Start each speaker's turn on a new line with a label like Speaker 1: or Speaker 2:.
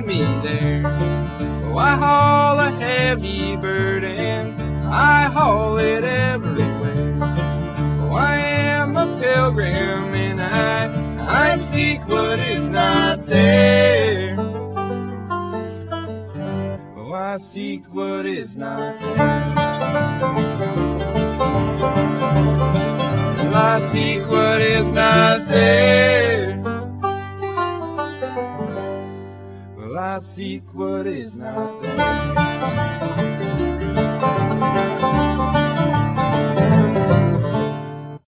Speaker 1: get me there. Oh, I haul a heavy burden, I haul it everywhere. Oh, I am a pilgrim and I seek what is not there. Oh, I seek what is not there. Well, I seek what is not there. Well, I seek what is not there.